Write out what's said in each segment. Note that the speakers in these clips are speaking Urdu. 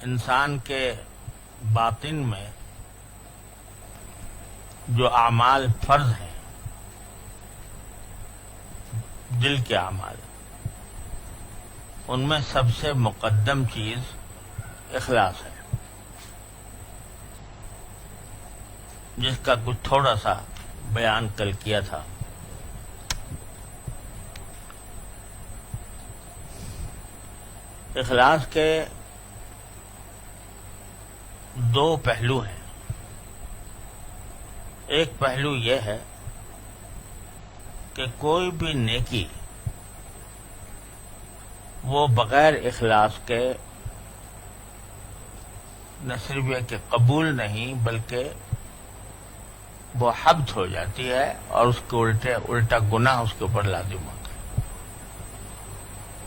انسان کے باطن میں جو اعمال فرض ہیں، دل کے اعمال، ان میں سب سے مقدم چیز اخلاص ہے، جس کا کچھ تھوڑا سا بیان کل کیا تھا۔ اخلاص کے دو پہلو ہیں۔ ایک پہلو یہ ہے کہ کوئی بھی نیکی وہ بغیر اخلاص کے نہ صرف یہ کہ قبول نہیں بلکہ وہ حبط ہو جاتی ہے اور اس کے الٹا گناہ اس کے اوپر لازم ہوتا ہے۔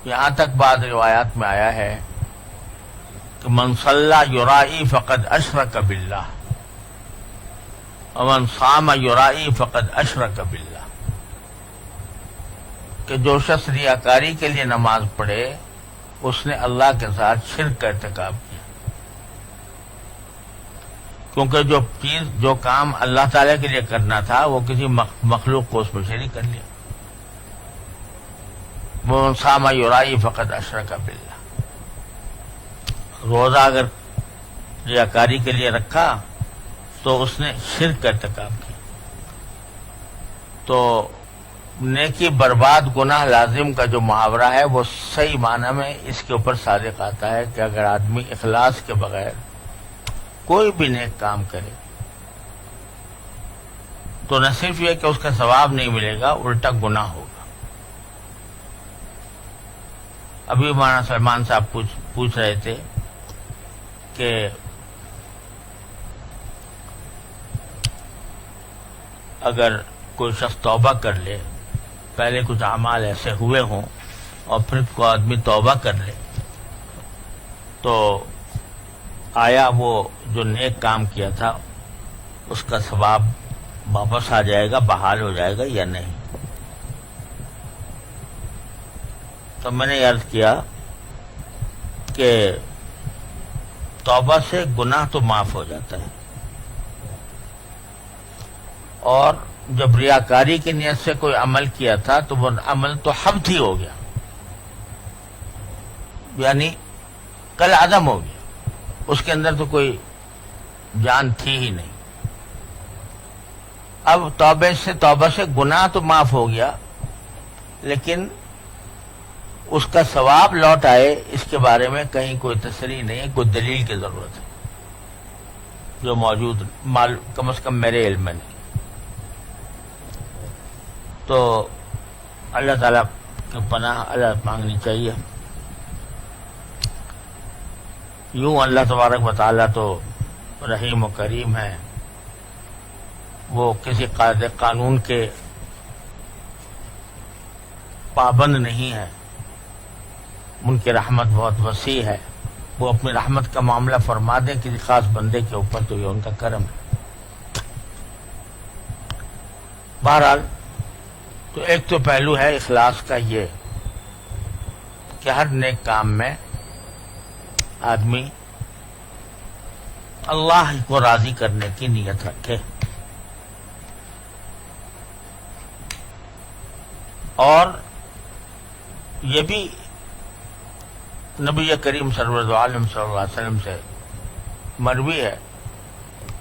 یہاں تک بعض روایات میں آیا ہے کہ من صلی یرائی فقد اشرک باللہ ومن صام یرائی فقد اشرک باللہ، کہ جو شخص ریاکاری کے لیے نماز پڑھے اس نے اللہ کے ساتھ شرک کا ارتکاب کیا، کیونکہ جو کام اللہ تعالیٰ کے لیے کرنا تھا وہ کسی مخلوق کو اس میں شریک کر لیا۔ ومن صام یرائی فقد اشرک باللہ، روزہ اگر ریاکاری کے لیے رکھا تو اس نے شرک کا ارتکاب کیا۔ تو نیکی برباد گناہ لازم کا جو محاورہ ہے وہ صحیح معنی میں اس کے اوپر صادق آتا ہے کہ اگر آدمی اخلاص کے بغیر کوئی بھی نیک کام کرے تو نہ صرف یہ کہ اس کا ثواب نہیں ملے گا، الٹا گناہ ہوگا۔ ابھی مولانا سلمان صاحب پوچھ رہے تھے کہ اگر کوئی شخص توبہ کر لے، پہلے کچھ اعمال ایسے ہوئے ہوں اور پھر کوئی آدمی توبہ کر لے تو آیا وہ جو نیک کام کیا تھا اس کا ثواب واپس آ جائے گا، بحال ہو جائے گا یا نہیں؟ تو میں نے عرض کیا کہ توبہ سے گناہ تو معاف ہو جاتا ہے، اور جب ریاکاری کی نیت سے کوئی عمل کیا تھا تو وہ عمل تو حبط ہی ہو گیا، یعنی کل عدم ہو گیا، اس کے اندر تو کوئی جان تھی ہی نہیں۔ اب توبہ سے گناہ تو معاف ہو گیا، لیکن اس کا ثواب لوٹ آئے اس کے بارے میں کہیں کوئی تصریح نہیں ہے، کوئی دلیل کی ضرورت ہے جو موجود کم از کم میرے علم میں نہیں۔ تو اللہ تعالیٰ کی پناہ اللہ مانگنی چاہیے۔ یوں اللہ تبارک و تعالیٰ تو رحیم و کریم ہے، وہ کسی قانون کے پابند نہیں ہے، ان کی رحمت بہت وسیع ہے، وہ اپنی رحمت کا معاملہ فرما دیں کسی خاص بندے کے اوپر تو یہ ان کا کرم ہے۔ بہرحال تو ایک تو پہلو ہے اخلاص کا یہ کہ ہر نیک کام میں آدمی اللہ کو راضی کرنے کی نیت رکھے، اور یہ بھی نبی کریم صلی اللہ علیہ وسلم سے مروی ہے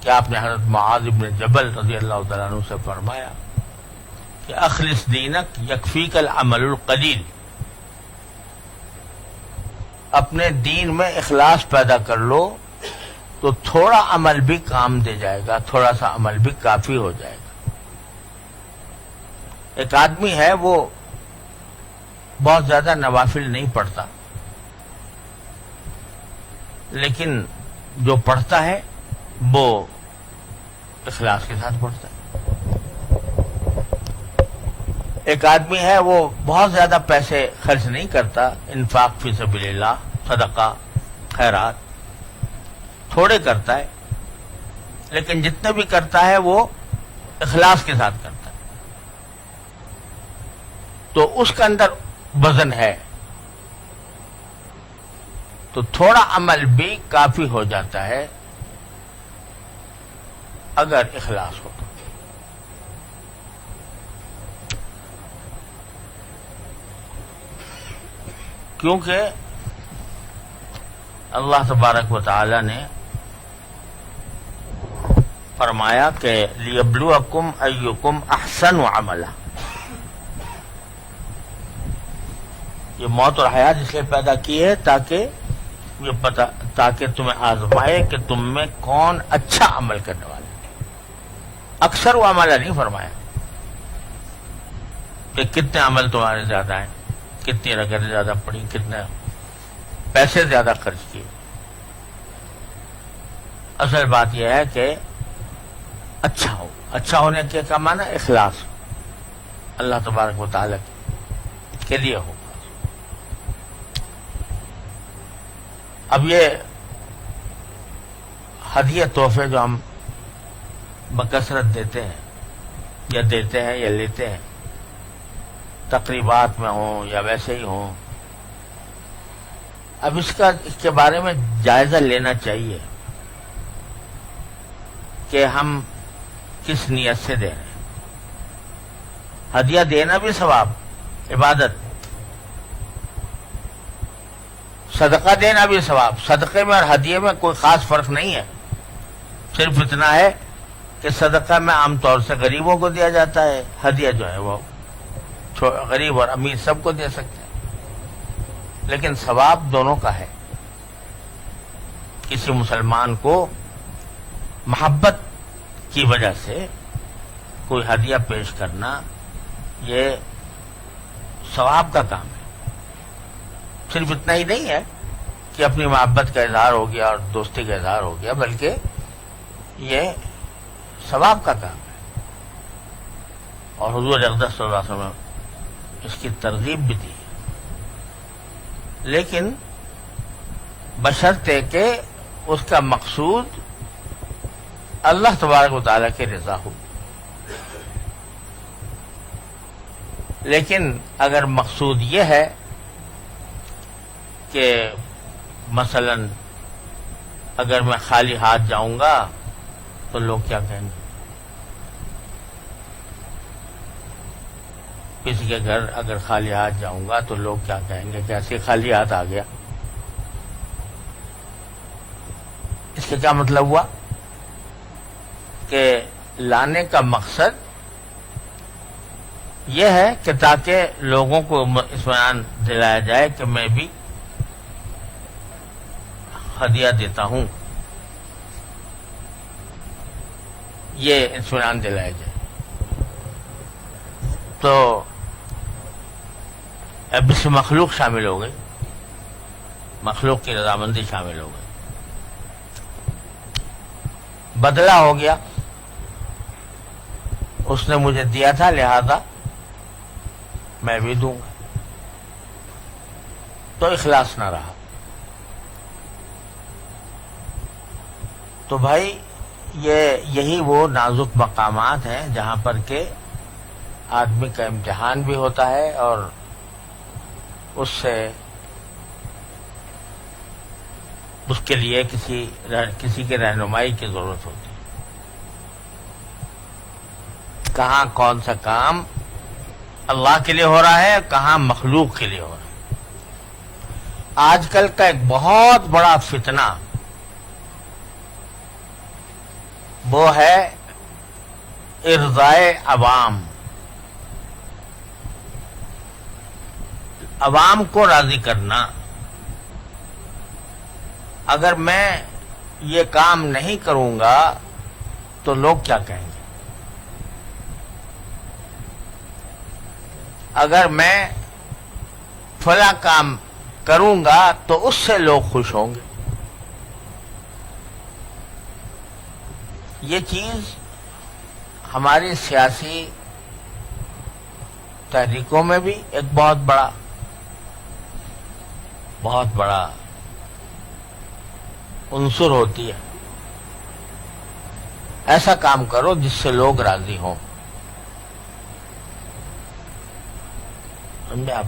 کہ آپ نے حضرت معاذ بن جبل رضی اللہ تعالیٰ عنہ سے فرمایا کہ اخلص دینک یکفیک العمل القلیل، اپنے دین میں اخلاص پیدا کر لو تو تھوڑا عمل بھی کام دے جائے گا، تھوڑا سا عمل بھی کافی ہو جائے گا۔ ایک آدمی ہے وہ بہت زیادہ نوافل نہیں پڑھتا، لیکن جو پڑھتا ہے وہ اخلاص کے ساتھ پڑھتا ہے۔ ایک آدمی ہے وہ بہت زیادہ پیسے خرچ نہیں کرتا، انفاق فی سبیل اللہ، صدقہ، خیرات تھوڑے کرتا ہے، لیکن جتنے بھی کرتا ہے وہ اخلاص کے ساتھ کرتا ہے، تو اس کے اندر وزن ہے۔ تو تھوڑا عمل بھی کافی ہو جاتا ہے اگر اخلاص ہو تو۔ کیونکہ اللہ تبارک و تعالی نے فرمایا کہ لیبلوکم ایکم احسن عملا، یہ موت اور حیات اس لیے پیدا کی ہے تاکہ تمہیں آزمائے کہ تم میں کون اچھا عمل کرنے والا ہے۔ اکثر وہ عمل نہیں فرمایا کہ کتنے عمل تمہارے زیادہ ہیں، کتنی رکعتیں زیادہ پڑھی، کتنے پیسے زیادہ خرچ کیے۔ اصل بات یہ ہے کہ اچھا ہو، اچھا ہونے کے کا معنی اخلاص اللہ تبارک و تعالیٰ کے لیے ہو۔ اب یہ ہدیہ تحفے جو ہم بکثرت دیتے ہیں یا لیتے ہیں، تقریبات میں ہوں یا ویسے ہی ہوں، اب اس کے بارے میں جائزہ لینا چاہیے کہ ہم کس نیت سے دے رہے ہیں۔ ہدیہ دینا بھی ثواب، عبادت، صدقہ دینا بھی ثواب۔ صدقے میں اور ہدیے میں کوئی خاص فرق نہیں ہے، صرف اتنا ہے کہ صدقہ میں عام طور سے غریبوں کو دیا جاتا ہے، ہدیہ جو ہے وہ غریب اور امیر سب کو دے سکتے ہیں، لیکن ثواب دونوں کا ہے۔ کسی مسلمان کو محبت کی وجہ سے کوئی ہدیہ پیش کرنا یہ ثواب کا کام ہے۔ صرف اتنا ہی نہیں ہے کہ اپنی محبت کا اظہار ہو گیا اور دوستی کا اظہار ہو گیا، بلکہ یہ ثواب کا کام ہے، اور حضور اقدس صلی اللہ علیہ وسلم نے اس کی ترغیب بھی دی، لیکن بشرطے کہ اس کا مقصود اللہ تبارک و تعالیٰ کی رضا ہو۔ لیکن اگر مقصود یہ ہے کہ مثلا اگر میں خالی ہاتھ جاؤں گا تو لوگ کیا کہیں گے، کسی کے گھر اگر خالی ہاتھ جاؤں گا تو لوگ کیا کہیں گے کہ ایسے خالی ہاتھ آ گیا۔ اس کا کیا مطلب ہوا کہ لانے کا مقصد یہ ہے کہ تاکہ لوگوں کو اطمینان دلایا جائے کہ میں بھی ہدیہ دیتا ہوں، یہ اطمینان دلایا جائے۔ تو اب اس میں مخلوق شامل ہو گئی، مخلوق کی رضامندی شامل ہو گئی، بدلہ ہو گیا، اس نے مجھے دیا تھا لہذا میں بھی دوں گا، تو اخلاص نہ رہا۔ تو بھائی یہی وہ نازک مقامات ہیں جہاں پر کہ آدمی کا امتحان بھی ہوتا ہے اور اس سے اس کے لیے کسی کے رہنمائی کی ضرورت ہوتی ہے، کہاں کون سا کام اللہ کے لیے ہو رہا ہے، کہاں مخلوق کے لیے ہو رہا ہے۔ آج کل کا ایک بہت بڑا فتنہ وہ ہے ارضائے عوام، عوام کو راضی کرنا۔ اگر میں یہ کام نہیں کروں گا تو لوگ کیا کہیں گے، اگر میں فلاں کام کروں گا تو اس سے لوگ خوش ہوں گے۔ یہ چیز ہماری سیاسی تحریکوں میں بھی ایک بہت بڑا عنصر ہوتی ہے۔ ایسا کام کرو جس سے لوگ راضی ہوں، سمجھے آپ؟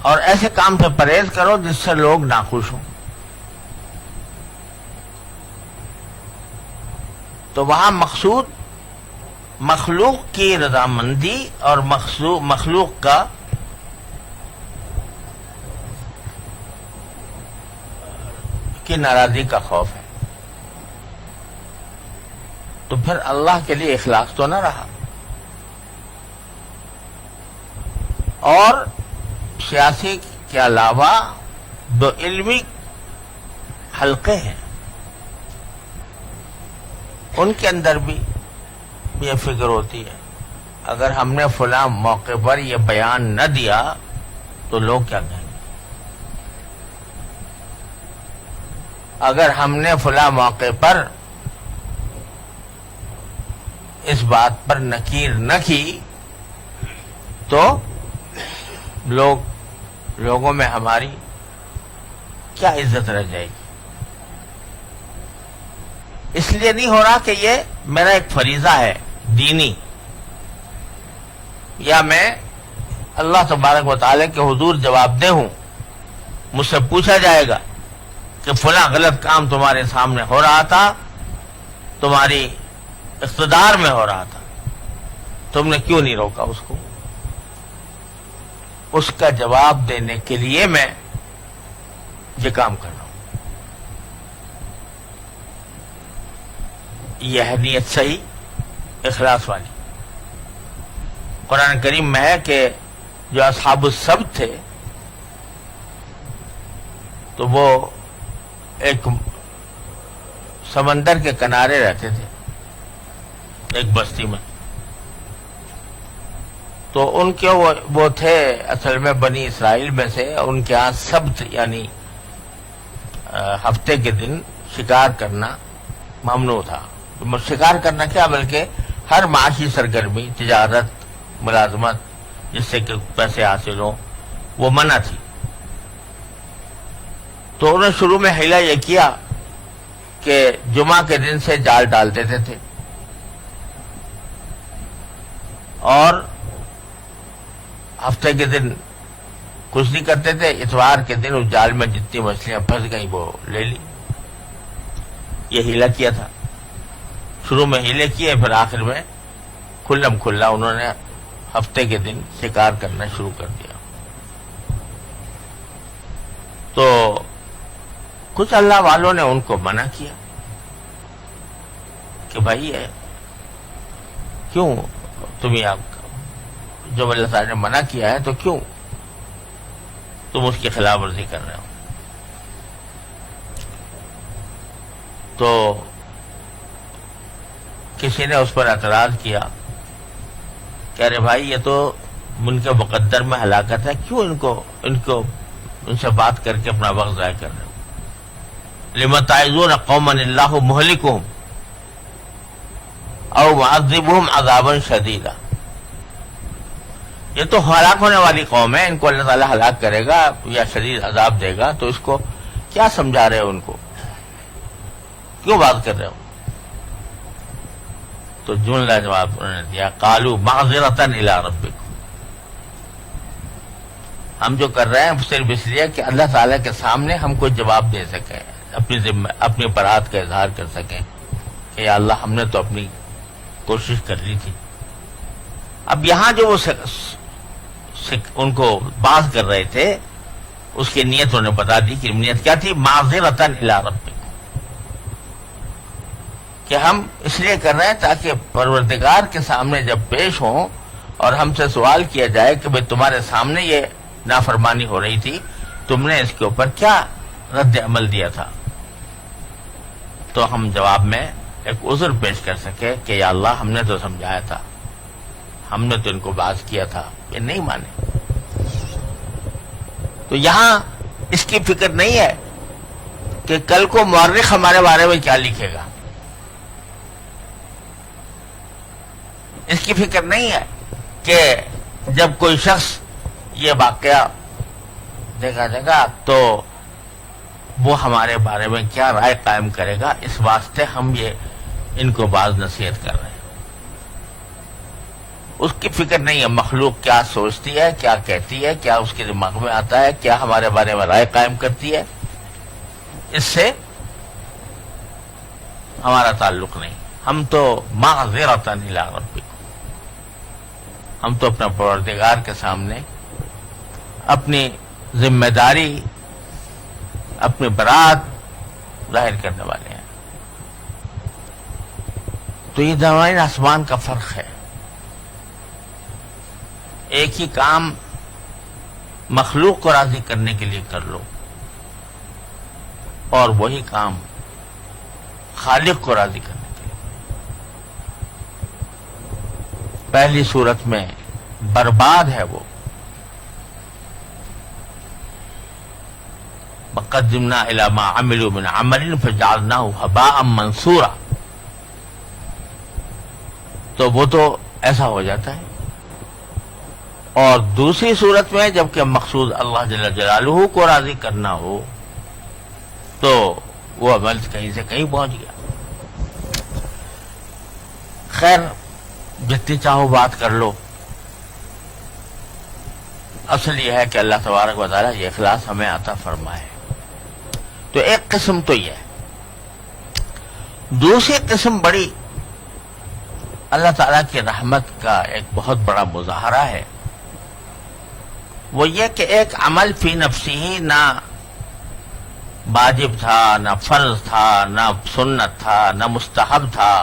اور ایسے کام سے پرہیز کرو جس سے لوگ ناخوش ہوں. تو وہاں مقصود مخلوق کی رضامندی اور مخلوق کی ناراضی کا خوف ہے. تو پھر اللہ کے لیے اخلاص تو نہ رہا. اور سیاسی کے علاوہ دو علمی حلقے ہیں، ان کے اندر بھی یہ فکر ہوتی ہے اگر ہم نے فلاں موقع پر یہ بیان نہ دیا تو لوگ کیا کہیں گے، اگر ہم نے فلاں موقع پر اس بات پر نکیر نہ کی تو لوگوں میں ہماری کیا عزت رہ جائے گی. اس لیے نہیں ہو رہا کہ یہ میرا ایک فریضہ ہے دینی، یا میں اللہ تبارک و تعالی کے حضور جواب دہ ہوں، مجھ سے پوچھا جائے گا کہ فلاں غلط کام تمہارے سامنے ہو رہا تھا، تمہاری اقتدار میں ہو رہا تھا، تم نے کیوں نہیں روکا اس کو. اس کا جواب دینے کے لیے میں یہ کام کر رہا ہوں. یہ ہے نیت صحیح، اخلاص والی. قرآن کریم میں ہے کہ جو اصحاب السبت تھے تو وہ ایک سمندر کے کنارے رہتے تھے ایک بستی میں. تو ان کے وہ تھے اصل میں بنی اسرائیل میں سے، ان کے ہاں سبت یعنی ہفتے کے دن شکار کرنا ممنوع تھا. شکار کرنا کیا بلکہ ہر معاشی سرگرمی، تجارت، ملازمت جس سے کہ پیسے حاصل ہوں وہ منع تھی. تو انہوں نے شروع میں حیلہ یہ کیا کہ جمعہ کے دن سے جال ڈال دیتے تھے اور ہفتے کے دن کچھ نہیں کرتے تھے، اتوار کے دن اس جال میں جتنی مچھلیاں پھنس گئیں وہ لے لی. یہ ہیلہ کیا تھا. شروع میں ہیلے کیے، پھر آخر میں کھلم کھلا انہوں نے ہفتے کے دن شکار کرنا شروع کر دیا. تو کچھ اللہ والوں نے ان کو منع کیا کہ بھائی یہ کیوں تم یہ جو اللہ تعالیٰ نے منع کیا ہے تو کیوں تم اس کی خلاف ورزی کر رہے ہو. تو کسی نے اس پر اعتراض کیا کہ ارے بھائی یہ تو ان کے مقدر میں ہلاکت ہے، کیوں ان سے بات کر کے اپنا وقت ضائع کر رہے ہو. لم تعظون قوما اللہ مہلکہم او معذبہم عذابا شدیدا. یہ تو ہلاک ہونے والی قوم ہے، ان کو اللہ تعالیٰ ہلاک کرے گا یا شدید عذاب دے گا، تو اس کو کیا سمجھا رہے ہو، ان کو کیوں بات کر رہے ہو. تو جملہ جواب انہوں نے دیا قالوا معذرۃ الی ربکم. ہم جو کر رہے ہیں صرف اس لیے کہ اللہ تعالیٰ کے سامنے ہم کو جواب دے سکیں، اپنی برات کا اظہار کر سکیں کہ یا اللہ ہم نے تو اپنی کوشش کر لی تھی. اب یہاں جو وہ ان کو بات کر رہے تھے اس کی نیت انہوں نے بتا دی کہ نیت کیا تھی، معذرۃ الی ربکم، کہ ہم اس لیے کر رہے ہیں تاکہ پروردگار کے سامنے جب پیش ہوں اور ہم سے سوال کیا جائے کہ بھئی تمہارے سامنے یہ نافرمانی ہو رہی تھی، تم نے اس کے اوپر کیا رد عمل دیا تھا، تو ہم جواب میں ایک عذر پیش کر سکے کہ یا اللہ ہم نے تو سمجھایا تھا، ہم نے تو ان کو باز کیا تھا، یہ نہیں مانے. تو یہاں اس کی فکر نہیں ہے کہ کل کو مورخ ہمارے بارے میں کیا لکھے گا، اس کی فکر نہیں ہے کہ جب کوئی شخص یہ واقعہ دیکھا جائے گا تو وہ ہمارے بارے میں کیا رائے قائم کرے گا. اس واسطے ہم یہ ان کو بعض نصیحت کر رہے ہیں. اس کی فکر نہیں ہے مخلوق کیا سوچتی ہے، کیا کہتی ہے، کیا اس کے دماغ میں آتا ہے، کیا ہمارے بارے میں رائے قائم کرتی ہے، اس سے ہمارا تعلق نہیں. ہم تو معذرۃ الی ربکم، ہم تو اپنے پروردگار کے سامنے اپنی ذمہ داری، اپنی برات ظاہر کرنے والے ہیں. تو یہ زمین آسمان کا فرق ہے. ایک ہی کام مخلوق کو راضی کرنے کے لیے کر لو، اور وہی کام خالق کو راضی کرنے کے لیے. پہلی صورت میں برباد ہے وہ، وَقَدِّمْنَا إِلَىٰ مَا عَمِلُوا مِنْ عَمَلٍ فَجَعَلْنَاهُ هَبَاءً مَنْثُورًا. تو وہ تو ایسا ہو جاتا ہے. اور دوسری صورت میں جبکہ مقصود اللہ جل جلالہ کو راضی کرنا ہو تو وہ عمل کہیں سے کہیں پہنچ گیا. خیر جتنی چاہو بات کر لو، اصل یہ ہے کہ اللہ تبارک و تعالیٰ یہ اخلاص ہمیں عطا فرمائے. تو ایک قسم تو یہ ہے. دوسری قسم بڑی اللہ تعالیٰ کی رحمت کا ایک بہت بڑا مظاہرہ ہے. وہ یہ کہ ایک عمل فی نفسی ہی نہ واجب تھا، نہ فرض تھا، نہ سنت تھا، نہ مستحب تھا،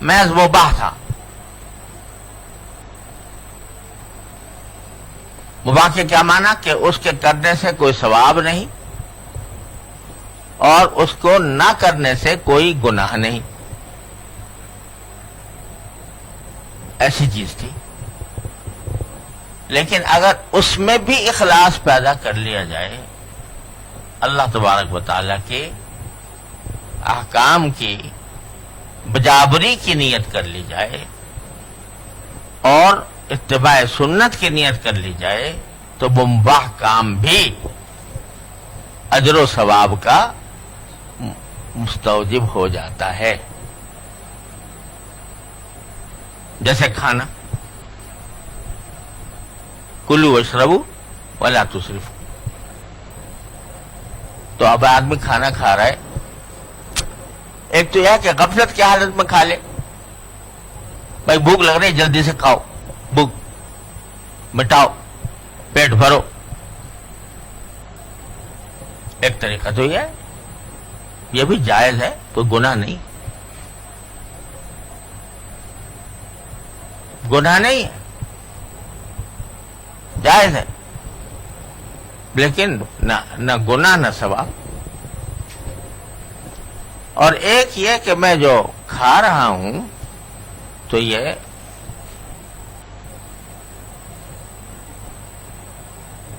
محض مباح تھا. مباح کے کیا معنی کہ اس کے کرنے سے کوئی ثواب نہیں اور اس کو نہ کرنے سے کوئی گناہ نہیں. ایسی چیز تھی. لیکن اگر اس میں بھی اخلاص پیدا کر لیا جائے، اللہ تبارک و تعالیٰ کے احکام کی بجابری کی نیت کر لی جائے اور اتباع سنت کی نیت کر لی جائے، تو وہ مباح کام بھی اجر و ثواب کا مستوجب ہو جاتا ہے. جیسے کھانا، کلوا واشربوا ولا تسرفوا. تو اب آدمی کھانا کھا رہا ہے، ایک تو یہ کہ غفلت کی حالت میں کھا لے، بھائی بھوک لگ رہی جلدی سے کھاؤ، بھوک مٹاؤ، پیٹ بھرو. ایک طریقہ تو یہ ہے، یہ بھی جائز ہے، کوئی گناہ نہیں، گناہ نہیں ہے، جائز ہے، لیکن نہ گناہ نہ ثواب. اور ایک یہ کہ میں جو کھا رہا ہوں تو یہ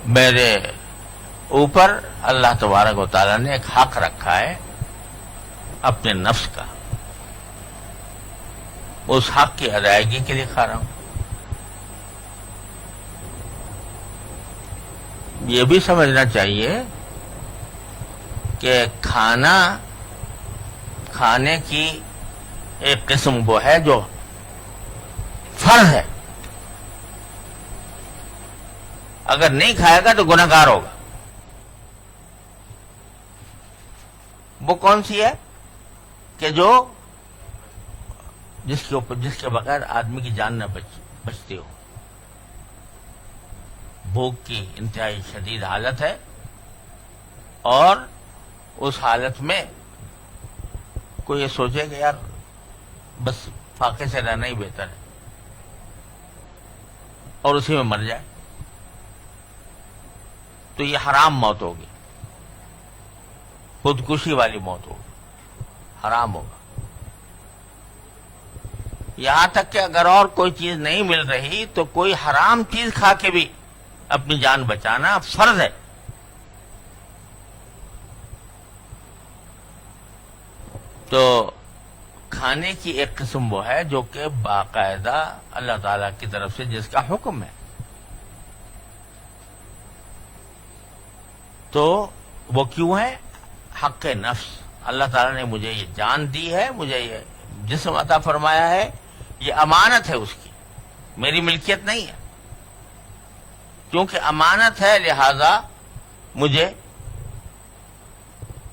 میرے اوپر اللہ تبارک و تعالیٰ نے ایک حق رکھا ہے اپنے نفس کا، اس حق کی ادائیگی کے لیے کھا رہا ہوں. یہ بھی سمجھنا چاہیے کہ کھانے کی ایک قسم وہ ہے جو فرض ہے، اگر نہیں کھائے گا تو گناہ گار ہوگا. وہ کون سی ہے کہ جس کے بغیر آدمی کی جان نہ بچتی ہو. بھوک کی انتہائی شدید حالت ہے اور اس حالت میں کوئی یہ سوچے کہ یار بس فاقے سے رہنا ہی بہتر ہے اور اسی میں مر جائے، تو یہ حرام موت ہوگی، خودکشی والی موت ہوگی، حرام ہوگا. یہاں تک کہ اگر اور کوئی چیز نہیں مل رہی تو کوئی حرام چیز کھا کے بھی اپنی جان بچانا فرض ہے. تو کھانے کی ایک قسم وہ ہے جو کہ باقاعدہ اللہ تعالی کی طرف سے جس کا حکم ہے. تو وہ کیوں ہے؟ حق نفس. اللہ تعالیٰ نے مجھے یہ جان دی ہے، مجھے یہ جسم عطا فرمایا ہے، یہ امانت ہے اس کی. میری ملکیت نہیں ہے، کیونکہ امانت ہے، لہذا مجھے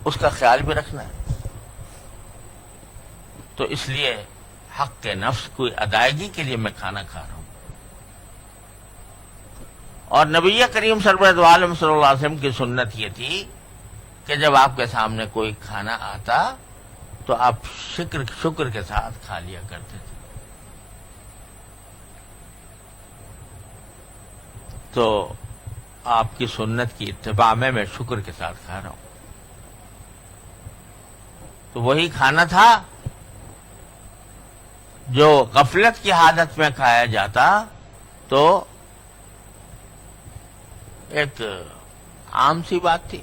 اس کا خیال بھی رکھنا ہے۔ تو اس لیے حق نفس کی ادائیگی کے لیے میں کھانا کھا رہا ہوں۔ اور نبی کریم سرورت عالم صلی اللہ علیہ وسلم کی سنت یہ تھی کہ جب آپ کے سامنے کوئی کھانا آتا تو آپ شکر کے ساتھ کھا لیا کرتے تھے۔ تو آپ کی سنت کی اتباع میں شکر کے ساتھ کھا رہا ہوں۔ تو وہی کھانا تھا جو غفلت کی حالت میں کھایا جاتا تو ایک عام سی بات تھی،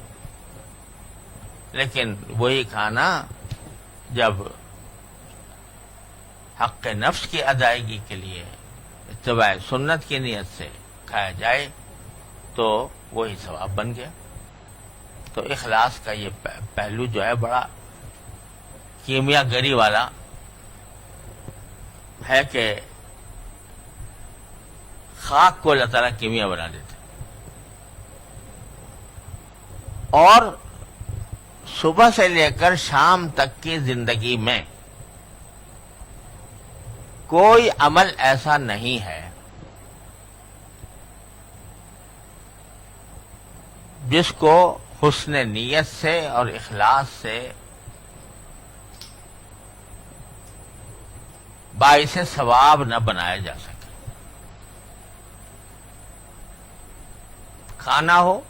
لیکن وہی کھانا جب حق نفس کی ادائیگی کے لیے اتباع سنت کی نیت سے کھایا جائے تو وہی ثواب بن گیا۔ تو اخلاص کا یہ پہلو جو ہے بڑا کیمیا گری والا ہے کہ خاک کو اللہ تعالیٰ کیمیا بنا دیتے، اور صبح سے لے کر شام تک کی زندگی میں کوئی عمل ایسا نہیں ہے جس کو حسن نیت سے اور اخلاص سے باعث ثواب نہ بنایا جا سکے۔ کھانا ہو،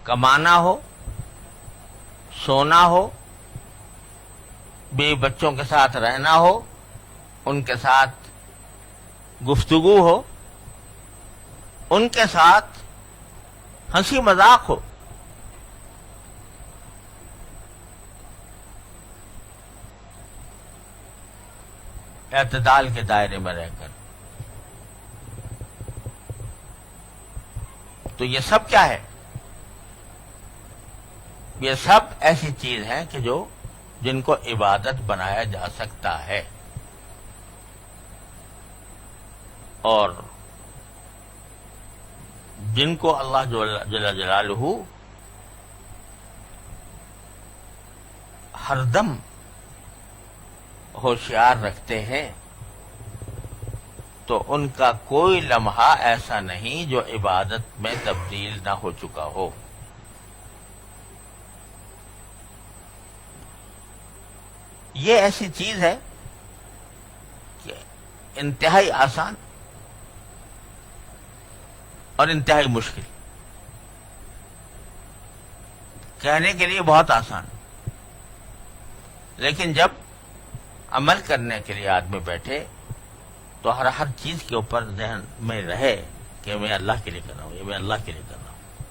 کمانا ہو، سونا ہو، بیوی بچوں کے ساتھ رہنا ہو، ان کے ساتھ گفتگو ہو، ان کے ساتھ ہنسی مذاق ہو، اعتدال کے دائرے میں رہ کر، تو یہ سب کیا ہے؟ یہ سب ایسی چیز ہیں کہ جن کو عبادت بنایا جا سکتا ہے، اور جن کو اللہ جل جلالہ ہر دم ہوشیار رکھتے ہیں، تو ان کا کوئی لمحہ ایسا نہیں جو عبادت میں تبدیل نہ ہو چکا ہو۔ یہ ایسی چیز ہے کہ انتہائی آسان اور انتہائی مشکل، کہنے کے لیے بہت آسان، لیکن جب عمل کرنے کے لیے آدمی بیٹھے تو ہر چیز کے اوپر ذہن میں رہے کہ میں اللہ کے لیے کر رہا ہوں، یہ میں اللہ کے لیے کر رہا ہوں۔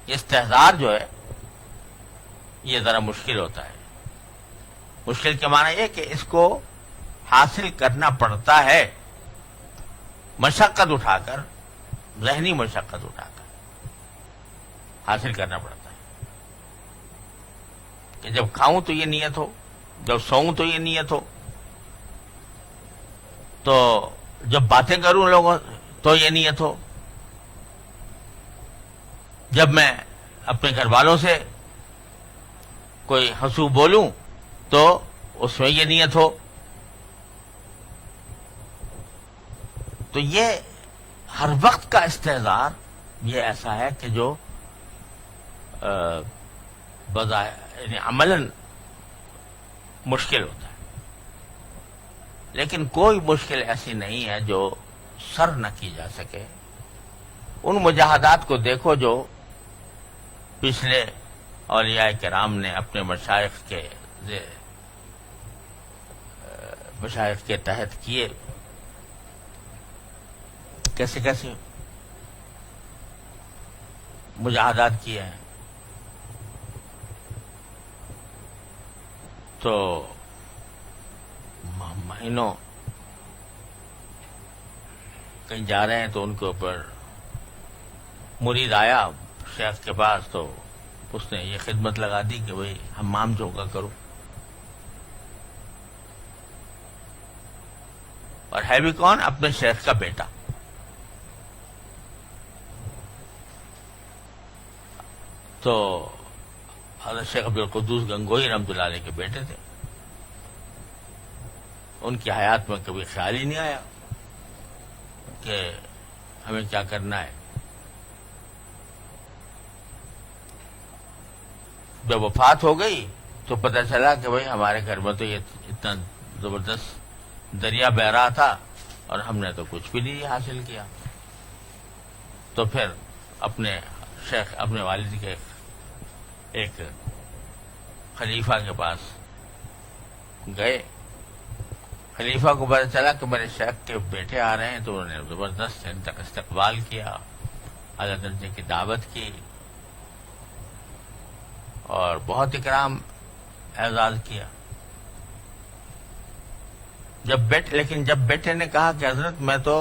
یہ استحضار جو ہے یہ ذرا مشکل ہوتا ہے۔ مشکل کے معنی یہ کہ اس کو حاصل کرنا پڑتا ہے، مشقت اٹھا کر، ذہنی مشقت اٹھا کر حاصل کرنا پڑتا ہے کہ جب کھاؤں تو یہ نیت ہو، جب سوؤں تو یہ نیت ہو، تو جب باتیں کروں لوگوں تو یہ نیت ہو، جب میں اپنے گھر والوں سے کوئی ہنسو بولوں تو اس میں یہ نیت ہو۔ تو یہ ہر وقت کا استحضار یہ ایسا ہے کہ جو یعنی عملاً مشکل ہوتا ہے، لیکن کوئی مشکل ایسی نہیں ہے جو سر نہ کی جا سکے۔ ان مجاہدات کو دیکھو جو پچھلے اولیاء کرام نے اپنے مشائخ کے تحت کیے، کیسے کیسے مجاہدات کیے ہیں۔ تو مہینوں کہیں جا رہے ہیں تو ان کے اوپر مرید آیا شیخ کے پاس، تو اس نے یہ خدمت لگا دی کہ بھئی حمام جو کا کرو، اور ہے بھی کون؟ اپنے شیخ کا بیٹا. تو حضرت شیخ عبدالقدوس گنگوئی رحمۃ اللہ علیہ کے بیٹے تھے. ان کی حیات میں کبھی خیال ہی نہیں آیا کہ ہمیں کیا کرنا ہے. جب وفات ہو گئی تو پتہ چلا کہ بھئی ہمارے گھر میں تو یہ اتنا زبردست دریا بہ رہا تھا اور ہم نے تو کچھ بھی نہیں حاصل کیا. تو پھر اپنے شیخ، اپنے والد کے ایک خلیفہ کے پاس گئے. خلیفہ کو پتہ چلا کہ میرے شیخ کے بیٹے آ رہے ہیں، تو انہوں نے زبردست ان تک استقبال کیا، اعلیٰ درجے کی دعوت کی اور بہت اکرام اعزاز کیا. لیکن جب بیٹے نے کہا کہ حضرت میں تو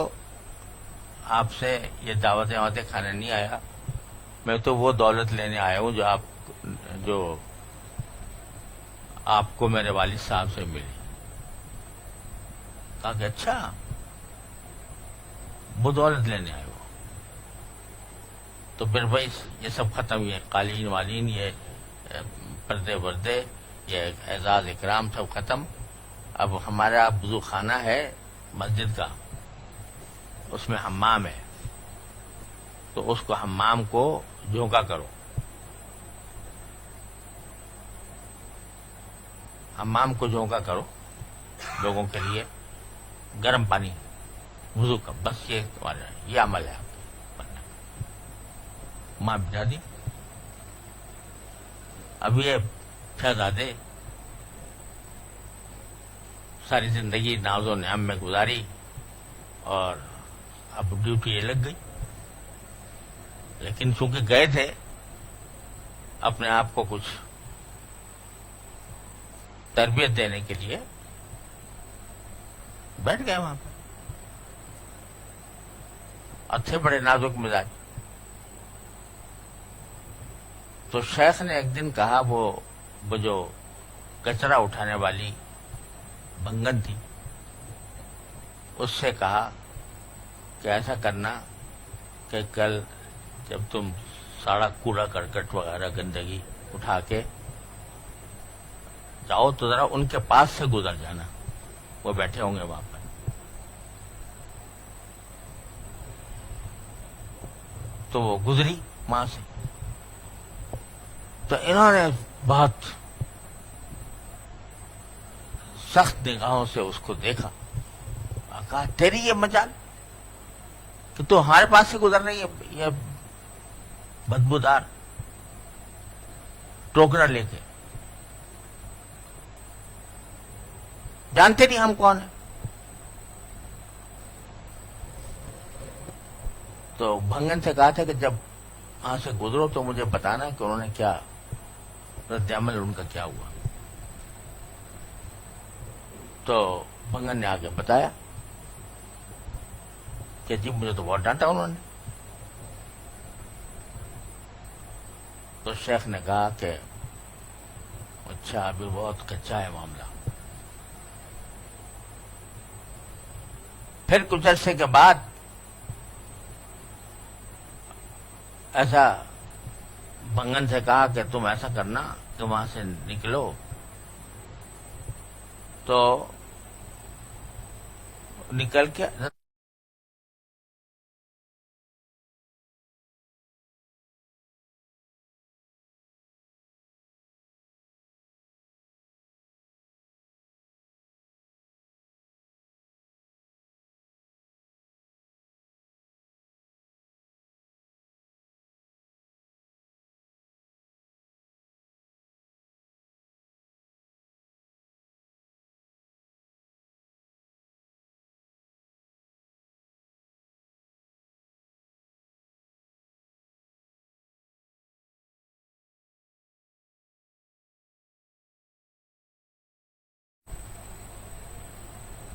آپ سے یہ دعوتیں کھانے نہیں آیا، میں تو وہ دولت لینے آیا ہوں جو آپ کو میرے والد صاحب سے ملی. کہا کہ اچھا وہ دولت لینے آئے ہو. تو پھر بھائی یہ سب ختم، یہ قالین والین، یہ پردے وردے، یہ اعزاز اکرام سب ختم. اب ہمارا وضو خانہ ہے مسجد کا، اس میں حمام ہے، تو اس کو حمام کو جھونکا کرو. حمام کو جھونکا کرو لوگوں کے لیے، گرم پانی وضو کا. بس یہ عمل ہے آپ کا. ماں بٹھا دی. اب یہ شہزادے ساری زندگی ناز و نعم میں گزاری اور اب ڈیوٹی یہ لگ گئی. لیکن چونکہ گئے تھے اپنے آپ کو کچھ تربیت دینے کے لیے، بیٹھ گئے وہاں پہ اور تھے بڑے نازک مزاج. تو شیخ نے ایک دن کہا، وہ جو کچرا اٹھانے والی بنگن تھی، اس سے کہا کہ ایسا کرنا کہ کل جب تم سارا کوڑا کرکٹ وغیرہ گندگی اٹھا کے جاؤ تو ذرا ان کے پاس سے گزر جانا، وہ بیٹھے ہوں گے وہاں پر. تو وہ گزری وہاں سے. تو انہوں نے بہت سخت نگاہوں سے اس کو دیکھا. کہا تیری یہ مجال کہ تو ہمارے پاس سے گزر رہی ہے، یہ بدبودار ٹوکرا لے کے، جانتے نہیں ہم کون ہیں. تو بھنگن سے کہا تھا کہ جب وہاں سے گزرو تو مجھے بتانا کہ انہوں نے کیا رد عمل ان کا کیا ہوا. تو بھنگن نے آگے بتایا کہ جی مجھے تو بہت ڈانٹا انہوں نے. تو شیخ نے کہا کہ اچھا ابھی بہت کچا ہے معاملہ. پھر کچھ عرصے کے بعد ایسا بھنگن سے کہا کہ تم ایسا کرنا کہ وہاں سے نکلو تو نکل کے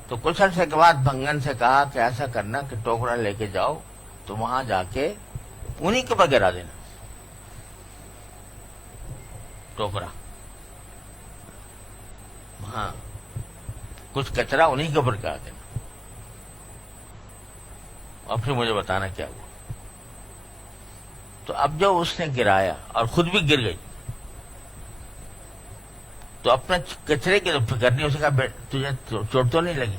تو کچھ عرصے کے بعد بھنگن سے کہا کہ ایسا کرنا کہ ٹوکرا لے کے جاؤ تو وہاں جا کے انہی کے پر گرا دینا ٹوکرا. ہاں کچھ کچرا انہی کے اوپر گرا دینا. اور پھر مجھے بتانا کیا ہوا. تو اب جب اس نے گرایا اور خود بھی گر گئی تو اپنا کچرے کی تو فکر نہیں. اسے کہا تجھے چوٹ تو نہیں لگی؟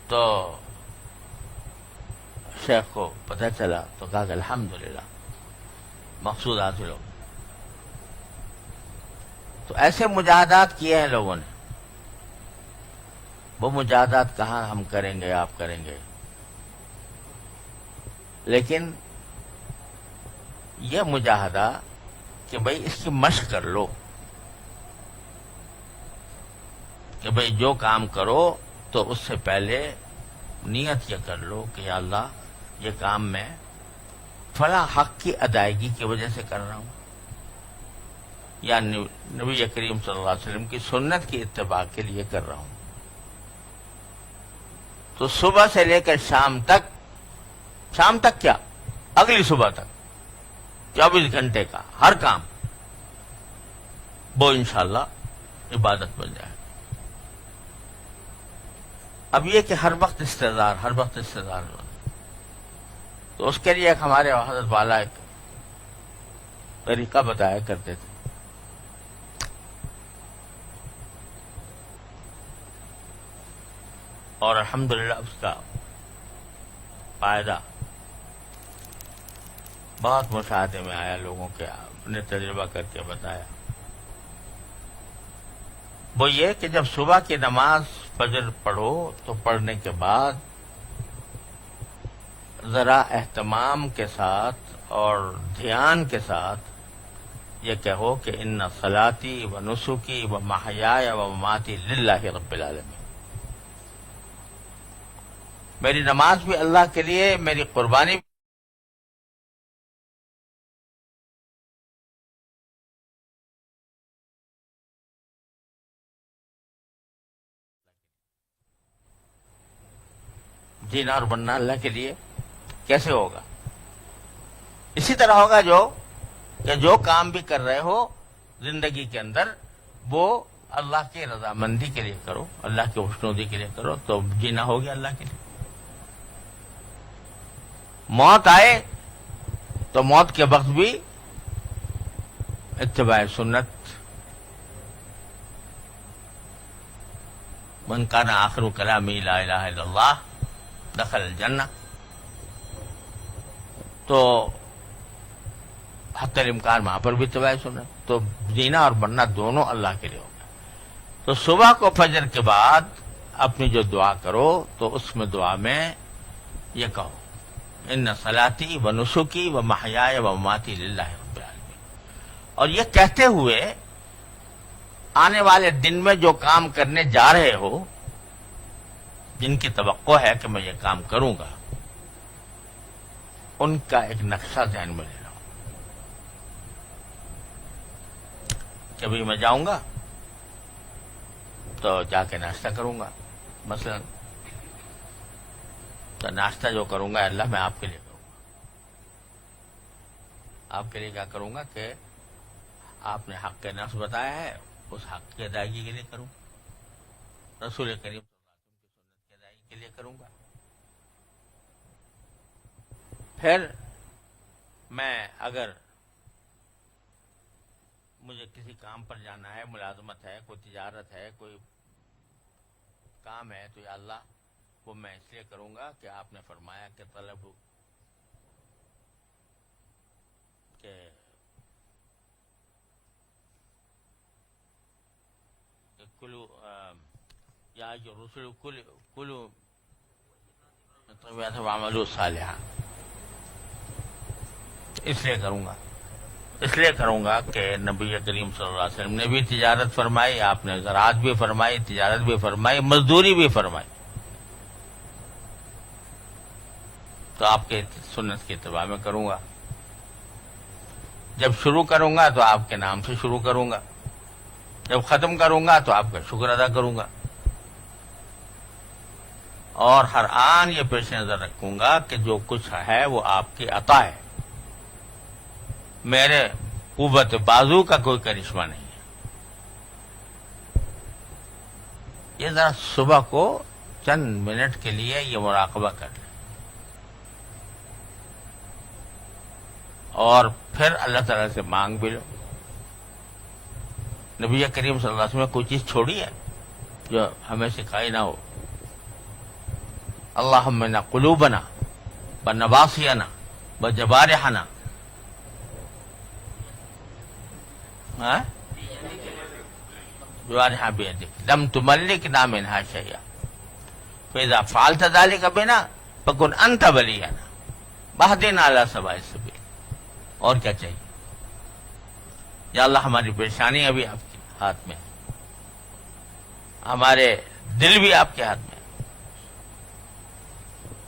تو شیخ کو پتہ چلا تو کہا کہ الحمدللہ مقصود حاصل ہو. تو ایسے مجاہدات کیے ہیں لوگوں نے. وہ مجاہدات کہاں ہم کریں گے، آپ کریں گے، لیکن یہ مجاہدہ کہ بھئی اس کی مشق کر لو کہ بھئی جو کام کرو تو اس سے پہلے نیت یہ کر لو کہ یا اللہ یہ کام میں فلاں حق کی ادائیگی کی وجہ سے کر رہا ہوں، یا نبی کریم صلی اللہ علیہ وسلم کی سنت کی اتباع کے لیے کر رہا ہوں. تو صبح سے لے کر شام تک کیا، اگلی صبح تک 24 گھنٹے کا ہر کام وہ انشاءاللہ عبادت بن جائے. اب یہ کہ ہر وقت استعدار تو اس کے لیے ایک ہمارے حضرت والا ایک طریقہ بتایا کرتے تھے. اور الحمدللہ اس کا فائدہ بہت مشاہدے میں آیا، لوگوں کے اپنے تجربہ کر کے بتایا. وہ یہ کہ جب صبح کی نماز فجر پڑھو تو پڑھنے کے بعد ذرا اہتمام کے ساتھ اور دھیان کے ساتھ یہ کہو کہ ان صلاتی و نسکی و محیای و مماتی للہ رب العالمین. میری نماز بھی اللہ کے لیے، میری قربانی جینا اور بننا اللہ کے لیے. کیسے ہوگا؟ اسی طرح ہوگا جو کام بھی کر رہے ہو زندگی کے اندر وہ اللہ کی رضامندی کے لیے کرو، اللہ کی خوشنودی کے لیے کرو، تو جینا ہو گیا اللہ کے لیے. موت آئے تو موت کے وقت بھی اتباع سنت. من کان آخر کلامی لا الہ الا اللہ دخل الجنہ. تو حتی الامکان وہاں پر بھی اتباع سنت. تو جینا اور مرنا دونوں اللہ کے لیے ہوگا. تو صبح کو فجر کے بعد اپنی جو دعا کرو تو اس میں دعا میں یہ کہو ان صلاتی و نسکی و محیای و مماتی للہ رب العالمین. اور یہ کہتے ہوئے آنے والے دن میں جو کام کرنے جا رہے ہو، جن کی توقع ہے کہ میں یہ کام کروں گا، ان کا ایک نقشہ ذہن میں لے لو. کہ بھی میں جاؤں گا تو جا کے ناشتہ کروں گا، مثلا تو ناشتہ جو کروں گا اللہ میں آپ کے لیے کروں گا. آپ کے لیے کیا کروں گا کہ آپ نے حق نفس بتایا ہے، اس حق کی ادائیگی کے لیے کروں. رسول کریم صلی اللہ علیہ وسلم کی سنت کی ادائیگی کے لیے کروں گا. پھر میں اگر مجھے کسی کام پر جانا ہے، ملازمت ہے، کوئی تجارت ہے، کوئی کام ہے، تو یا اللہ وہ میں اس لیے کروں گا کہ آپ نے فرمایا کہ طلب کہ کلو یا جو رسول کلو طیبات وعملوا صالحا. اس لیے کروں گا کہ نبی کریم صلی اللہ علیہ وسلم نے بھی تجارت فرمائی، آپ نے زراعت بھی فرمائی، تجارت بھی فرمائی، مزدوری بھی فرمائی. تو آپ کے سنت کی اتباع میں کروں گا. جب شروع کروں گا تو آپ کے نام سے شروع کروں گا، جب ختم کروں گا تو آپ کا شکر ادا کروں گا. اور ہر آن یہ پیش نظر رکھوں گا کہ جو کچھ ہے وہ آپ کی عطا ہے، میرے قوت بازو کا کوئی کرشمہ نہیں ہے. یہ ذرا صبح کو چند منٹ کے لیے یہ مراقبہ کر لیں، اور پھر اللہ تعالیٰ سے مانگ بھی لو۔ نبی کریم صلی اللہ علیہ وسلم نے کوئی چیز چھوڑی ہے جو ہمیں سکھائی نہ ہو؟ اللہم انا قلوبنا ونواصینا وجوارحنا جوارحا بیدک لم تملکنا منہا شیئا فاذا فعلت ذلک بنا فکن انت ولینا واہدنا الی سواء السبیل۔ اور کیا چاہیے؟ یا اللہ ہماری پریشانی ابھی آپ کے ہاتھ میں ہے، ہمارے دل بھی آپ کے ہاتھ میں ہے،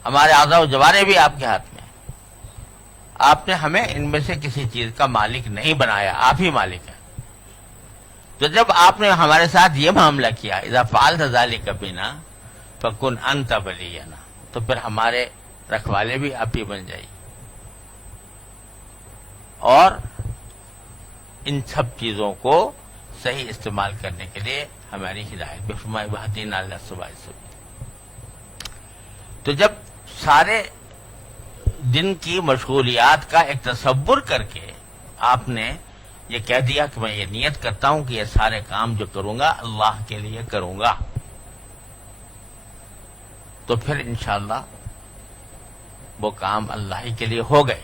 ہمارے اعضاء و جوارح بھی آپ کے ہاتھ میں ہے۔ آپ نے ہمیں ان میں سے کسی چیز کا مالک نہیں بنایا، آپ ہی مالک ہیں۔ تو جب آپ نے ہمارے ساتھ یہ معاملہ کیا اذا فعلت ذلک بنا فکن انت ولینا، تو پھر ہمارے رکھوالے بھی آپ ہی بن جائیے۔ اور ان سب چیزوں کو صحیح استعمال کرنے کے لیے ہماری ہدایت بھی فرمائے، واہدنا الی سواء السبیل۔ تو جب سارے دن کی مشغولیات کا ایک تصور کر کے آپ نے یہ کہہ دیا کہ میں یہ نیت کرتا ہوں کہ یہ سارے کام جو کروں گا اللہ کے لیے کروں گا، تو پھر انشاءاللہ وہ کام اللہ ہی کے لیے ہو گئے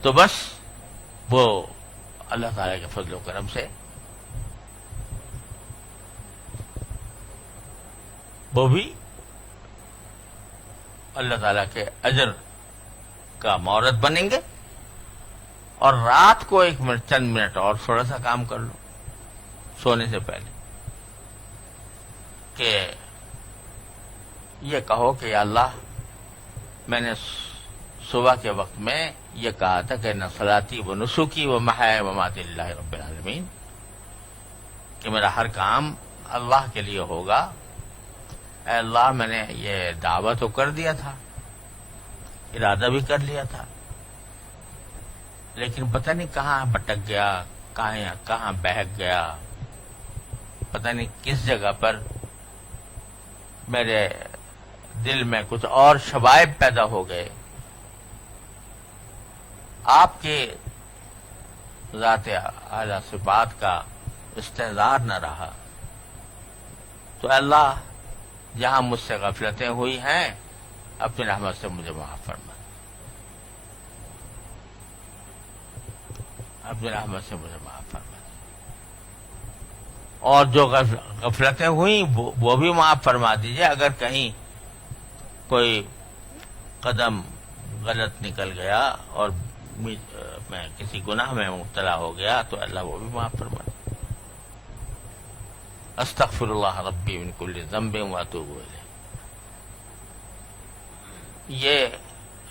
تو بس وہ اللہ تعالیٰ کے فضل و کرم سے وہ بھی اللہ تعالیٰ کے اجر کا مورد بنیں گے۔ اور رات کو ایک منٹ چند منٹ اور تھوڑا سا کام کر لو سونے سے پہلے، کہ یہ کہو کہ یا اللہ میں نے صبح کے وقت میں یہ کہا تھا کہ نہ صلاتی و نسکی و محیا و مماتی للہ رب العالمین، کہ میرا ہر کام اللہ کے لیے ہوگا۔ اے اللہ میں نے یہ دعویٰ تو کر دیا تھا، ارادہ بھی کر لیا تھا، لیکن پتہ نہیں کہاں بھٹک گیا، کہاں بہک گیا، پتہ نہیں کس جگہ پر میرے دل میں کچھ اور شوائب پیدا ہو گئے، آپ کے ذات اعلی صفات کا استحضار نہ رہا۔ تو اللہ جہاں مجھ سے غفلتیں ہوئی ہیں اپنی رحمت سے مجھے معاف فرما، اپنی رحمت سے مجھے معاف فرما، اور جو غفلتیں ہوئیں وہ بھی معاف فرما دیجیے۔ اگر کہیں کوئی قدم غلط نکل گیا اور میں کسی گناہ میں مبتلا ہو گیا تو اللہ وہ بھی معاف فرما دے۔ استغفر اللہ ربی من کل ذنب واتوب الیہ۔ یہ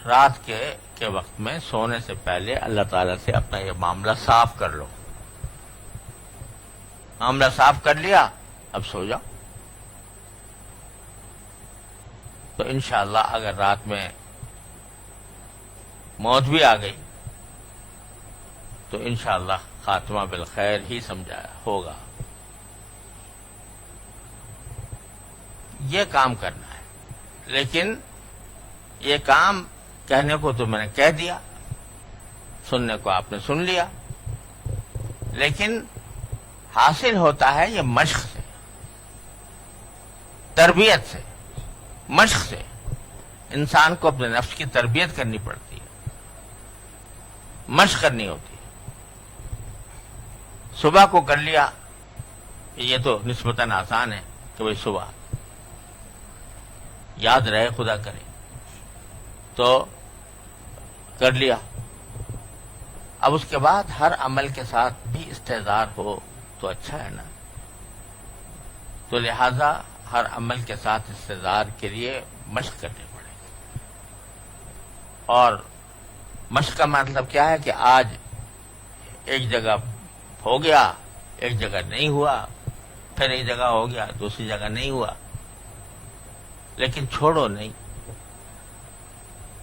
رات کے وقت میں سونے سے پہلے اللہ تعالیٰ سے اپنا یہ معاملہ صاف کر لو۔ معاملہ صاف کر لیا، اب سو جاؤ۔ تو انشاءاللہ اگر رات میں موت بھی آ گئی تو انشاءاللہ خاتمہ بالخیر ہی سمجھا ہوگا۔ یہ کام کرنا ہے، لیکن یہ کام کہنے کو تو میں نے کہہ دیا، سننے کو آپ نے سن لیا، لیکن حاصل ہوتا ہے یہ مشق سے، تربیت سے، مشق سے۔ انسان کو اپنے نفس کی تربیت کرنی پڑتی ہے، مشق کرنی ہوتی ہے۔ صبح کو کر لیا، یہ تو نسبتاً آسان ہے کہ بھئی صبح یاد رہے، خدا کرے تو کر لیا۔ اب اس کے بعد ہر عمل کے ساتھ بھی استحضار ہو تو اچھا ہے نا۔ تو لہذا ہر عمل کے ساتھ استحضار کے لیے مشق کرنی پڑے گی۔ اور مشق کا مطلب کیا ہے کہ آج ایک جگہ ہو گیا، ایک جگہ نہیں ہوا، پھر ایک جگہ ہو گیا، دوسری جگہ نہیں ہوا، لیکن چھوڑو نہیں،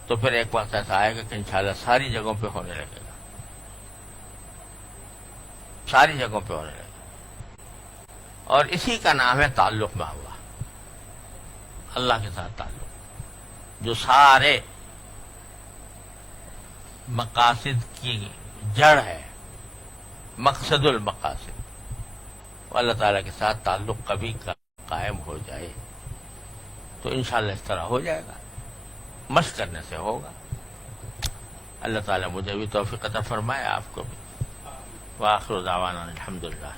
تو پھر ایک وقت ایسا آئے گا کہ انشاءاللہ ساری جگہوں پہ ہونے لگے گا، ساری جگہوں پہ ہونے لگے گا۔ اور اسی کا نام ہے تعلق میں ہوا، اللہ کے ساتھ تعلق، جو سارے مقاصد کی جڑ ہے، مقصد المقاصد. اللہ تعالیٰ کے ساتھ تعلق کبھی قائم ہو جائے تو انشاءاللہ اس طرح ہو جائے گا، مشق کرنے سے ہوگا. اللہ تعالیٰ مجھے بھی توفیق عطا فرمائے، آپ کو بھی. وآخر دعوانا الحمدللہ.